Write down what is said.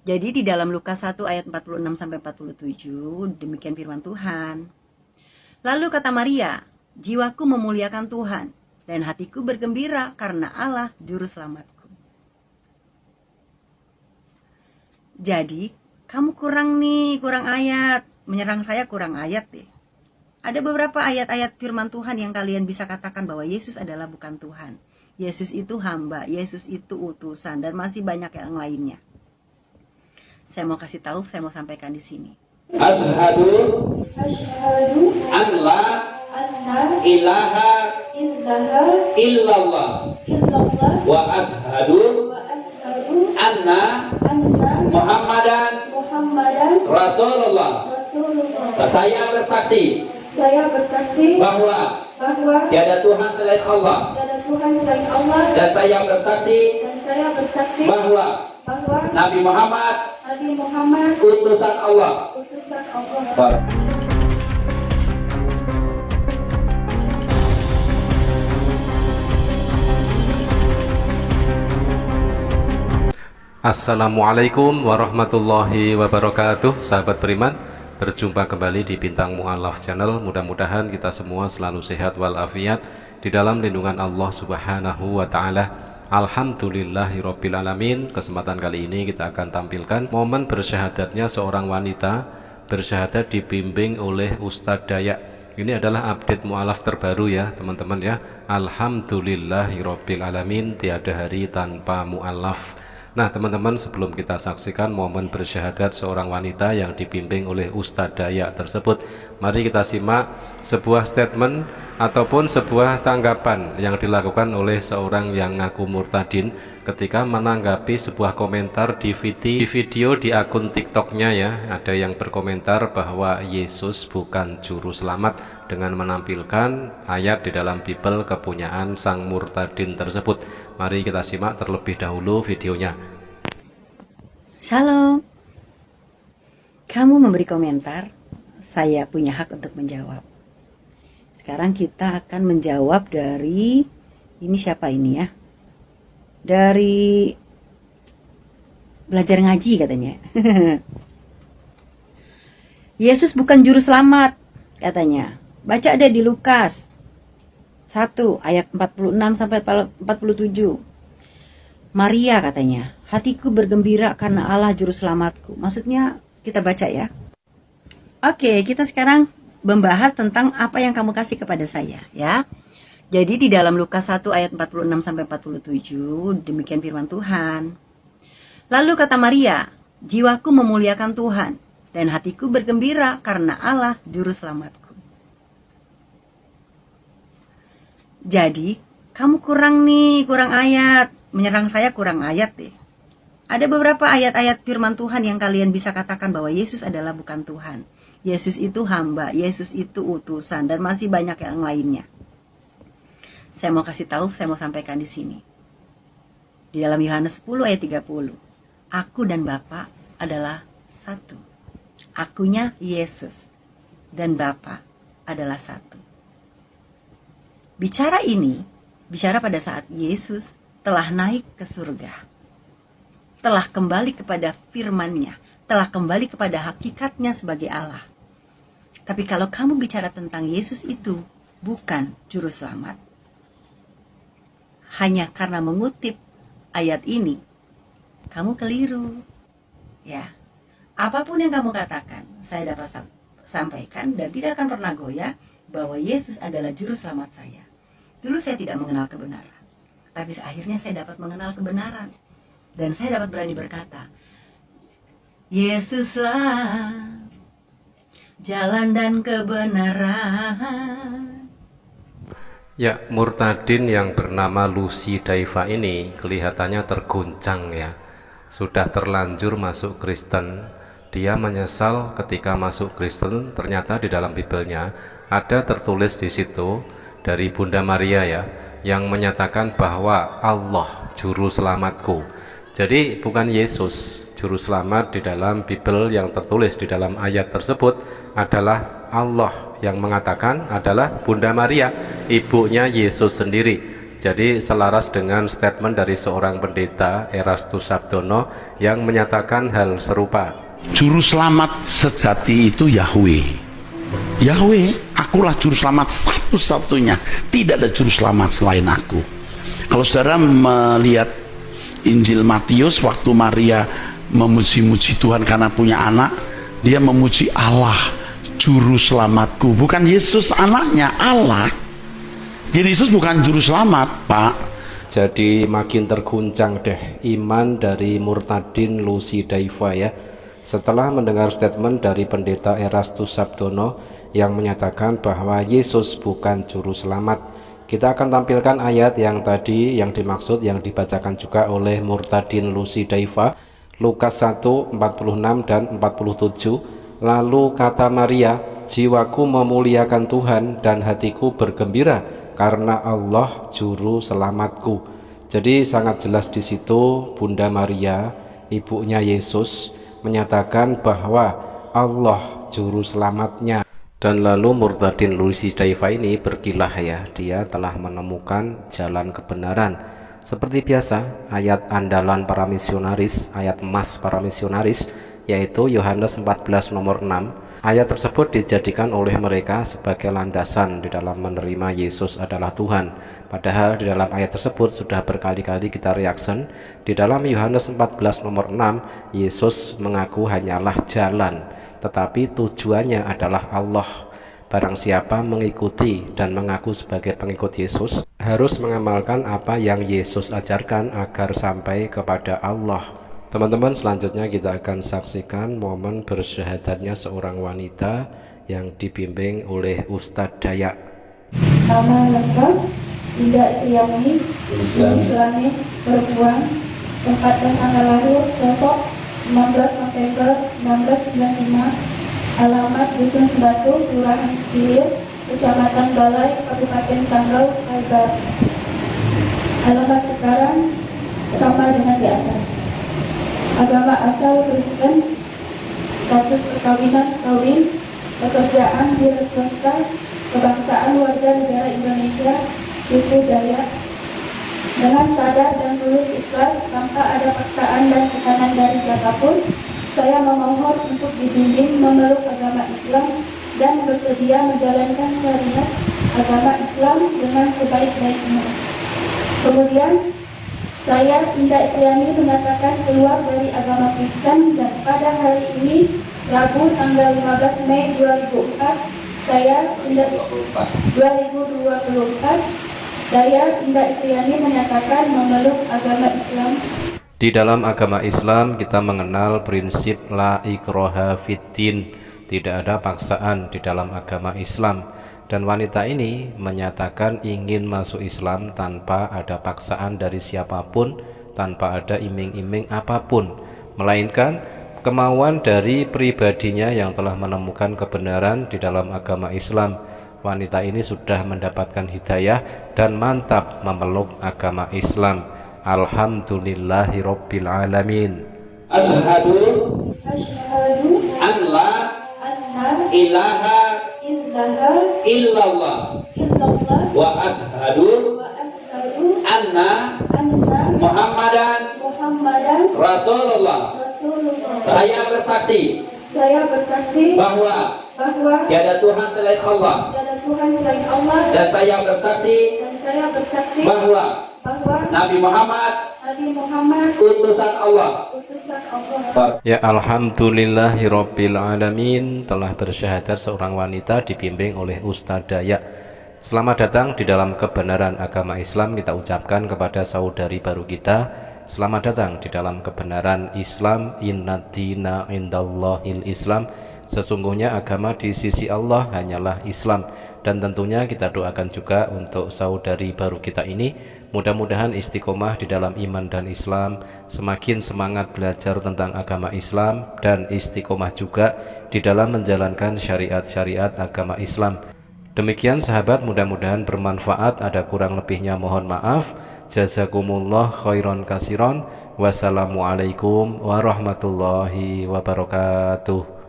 Jadi di dalam Lukas 1 ayat 46 sampai 47 demikian firman Tuhan. Lalu kata Maria, jiwaku memuliakan Tuhan dan hatiku bergembira karena Allah juru selamatku. Jadi kamu kurang ayat, menyerang saya kurang ayat deh. Ada beberapa ayat-ayat firman Tuhan yang kalian bisa katakan bahwa Yesus adalah bukan Tuhan. Yesus itu hamba, Yesus itu utusan, dan masih banyak yang lainnya. Saya mau kasih tahu, saya mau sampaikan di sini. Asyhadu an la ilaha illallah wa asyhadu anna Muhammadan Rasulullah. Saya bersaksi bahwa tiada Tuhan selain Allah, dan saya bersaksi bahwa Nabi Muhammad utusan Allah. Assalamualaikum warahmatullahi wabarakatuh. Sahabat beriman, berjumpa kembali di Bintang Mu'alaf Channel. Mudah-mudahan kita semua selalu sehat walafiat di dalam lindungan Allah Subhanahu wa Ta'ala. Alhamdulillahirabbil alamin. Kesempatan kali ini kita akan tampilkan momen bersyahadatnya seorang wanita bersyahadat dibimbing oleh Ustadz Dayak. Ini adalah update mu'alaf terbaru ya teman-teman ya. Alhamdulillahirabbil alamin, tiada hari tanpa mu'alaf. Nah teman-teman, sebelum kita saksikan momen bersyahadat seorang wanita yang dibimbing oleh Ustadz Dayak tersebut, mari kita simak sebuah statement ataupun sebuah tanggapan yang dilakukan oleh seorang yang ngaku murtadin ketika menanggapi sebuah komentar di video di akun TikToknya ya. Ada yang berkomentar bahwa Yesus bukan juru selamat dengan menampilkan ayat di dalam Bible kepunyaan sang murtadin tersebut. Mari kita simak terlebih dahulu videonya. Shalom. Kamu memberi komentar, saya punya hak untuk menjawab. Sekarang kita akan menjawab dari, ini siapa ini ya? Dari belajar ngaji katanya. Yesus bukan juru selamat katanya. Baca deh di Lukas 1 ayat 46 sampai 47. Maria katanya, hatiku bergembira karena Allah juru selamatku. Maksudnya kita baca ya. Oke, kita sekarang membahas tentang apa yang kamu kasih kepada saya ya. Jadi di dalam Lukas 1 ayat 46 sampai 47 demikian firman Tuhan. Lalu kata Maria, jiwaku memuliakan Tuhan dan hatiku bergembira karena Allah juru selamatku. Jadi kamu kurang ayat, menyerang saya kurang ayat deh. Ada beberapa ayat-ayat firman Tuhan yang kalian bisa katakan bahwa Yesus adalah bukan Tuhan. Yesus itu hamba, Yesus itu utusan, dan masih banyak yang lainnya. Saya mau kasih tahu, saya mau sampaikan di sini. Di dalam Yohanes 10 ayat 30. Aku dan Bapa adalah satu. Akunya Yesus dan Bapa adalah satu. Bicara pada saat Yesus telah naik ke surga. Telah kembali kepada firman-Nya, telah kembali kepada hakikatnya sebagai Allah. Tapi kalau kamu bicara tentang Yesus itu bukan juru selamat, hanya karena mengutip ayat ini, kamu keliru. Ya, apapun yang kamu katakan, saya dapat sampaikan dan tidak akan pernah goyah bahwa Yesus adalah juru selamat saya. Dulu saya tidak mengenal kebenaran, tapi akhirnya saya dapat mengenal kebenaran. Dan saya dapat berani berkata, Yesuslah jalan dan kebenaran. Ya, murtadin yang bernama Lucy Daiva ini kelihatannya terguncang ya. Sudah terlanjur masuk Kristen. Dia menyesal ketika masuk Kristen. Ternyata di dalam Biblenya ada tertulis di situ dari Bunda Maria ya, yang menyatakan bahwa Allah juru selamatku. Jadi bukan Yesus juru selamat. Di dalam Bible yang tertulis di dalam ayat tersebut adalah Allah, yang mengatakan adalah Bunda Maria, ibunya Yesus sendiri. Jadi selaras dengan statement dari seorang pendeta Erastus Sabdono yang menyatakan hal serupa. Juru selamat sejati itu Yahweh. Yahweh, akulah juru selamat satu-satunya. Tidak ada juru selamat selain aku. Kalau saudara melihat Injil Matius, waktu Maria memuji-muji Tuhan karena punya anak, dia memuji Allah, juru selamatku. Bukan Yesus anaknya, Allah. Jadi Yesus bukan juru selamat, Pak. Jadi makin terguncang deh iman dari Murtadin Lucy Daiva ya, setelah mendengar statement dari pendeta Erastus Sabdono yang menyatakan bahwa Yesus bukan juru selamat. Kita akan tampilkan ayat yang tadi yang dimaksud, yang dibacakan juga oleh Murtadin Lucy Daiva, Lukas 1, 46 dan 47. Lalu kata Maria, jiwaku memuliakan Tuhan dan hatiku bergembira karena Allah juru selamatku. Jadi sangat jelas di situ Bunda Maria, ibunya Yesus, menyatakan bahwa Allah juru selamatnya. Dan lalu Murtadin Lucy Daiva ini berkilah ya, dia telah menemukan jalan kebenaran. Seperti biasa, ayat andalan para misionaris, ayat emas para misionaris, yaitu Yohanes 14 nomor 6. Ayat tersebut dijadikan oleh mereka sebagai landasan di dalam menerima Yesus adalah Tuhan. Padahal di dalam ayat tersebut sudah berkali-kali kita reaction. Di dalam Yohanes 14 nomor 6, Yesus mengaku hanyalah jalan, tetapi tujuannya adalah Allah. Barang siapa mengikuti dan mengaku sebagai pengikut Yesus harus mengamalkan apa yang Yesus ajarkan agar sampai kepada Allah. Teman-teman, selanjutnya kita akan saksikan momen bersyahadatnya seorang wanita yang dibimbing oleh Ustadz Dayak. Nama lengkap Indah Triami, Islami, perempuan, tempat dan tanggal lahir sosok 19 November 1995, alamat Dusun Sebatu, Kelurahan Hilir, Kecamatan Balai, Kabupaten Sanggau, Kalbar. Alamat sekarang sama dengan di atas. Agama asal Kristen, status perkawinan kawin, pekerjaan wira swasta, kebangsaan warga negara Indonesia, suku Dayak. Dengan sadar dan tulus ikhlas tanpa ada paksaan dan tekanan dari siapapun, saya memohon untuk dibimbing memeluk agama Islam dan bersedia menjalankan syariat agama Islam dengan sebaik-baiknya. Kemudian saya Indah Triami menyatakan keluar dari agama Kristen dan pada hari ini Rabu tanggal 15 Mei 2004 saya Indah 2024 saya Indah Triami menyatakan memeluk agama Islam. Di dalam agama Islam kita mengenal prinsip la ikraha fiddin, tidak ada paksaan di dalam agama Islam. Dan wanita ini menyatakan ingin masuk Islam tanpa ada paksaan dari siapapun, tanpa ada iming-iming apapun, melainkan kemauan dari pribadinya yang telah menemukan kebenaran di dalam agama Islam. Wanita ini sudah mendapatkan hidayah dan mantap memeluk agama Islam. Alhamdulillahirabbil alamin. Asyhadu an la ilaha illallah wa asyhadu anna Muhammadan Rasulullah. Saya bersaksi bahwa tiada Tuhan selain Allah, dan saya bersaksi bahwa Nabi Muhammad utusan Allah. Ya, alhamdulillahirabbil alamin, telah bersyahadat seorang wanita dibimbing oleh Ustadz Dayak. Selamat datang di dalam kebenaran agama Islam. Kita ucapkan kepada saudari baru kita, selamat datang di dalam kebenaran Islam. Inna dina indallahil Islam, sesungguhnya agama di sisi Allah hanyalah Islam. Dan tentunya kita doakan juga untuk saudari baru kita ini, mudah-mudahan istiqomah di dalam iman dan Islam, semakin semangat belajar tentang agama Islam, dan istiqomah juga di dalam menjalankan syariat-syariat agama Islam. Demikian sahabat, mudah-mudahan bermanfaat. Ada kurang lebihnya mohon maaf. Jazakumullah khairan kasiron. Wassalamualaikum warahmatullahi wabarakatuh.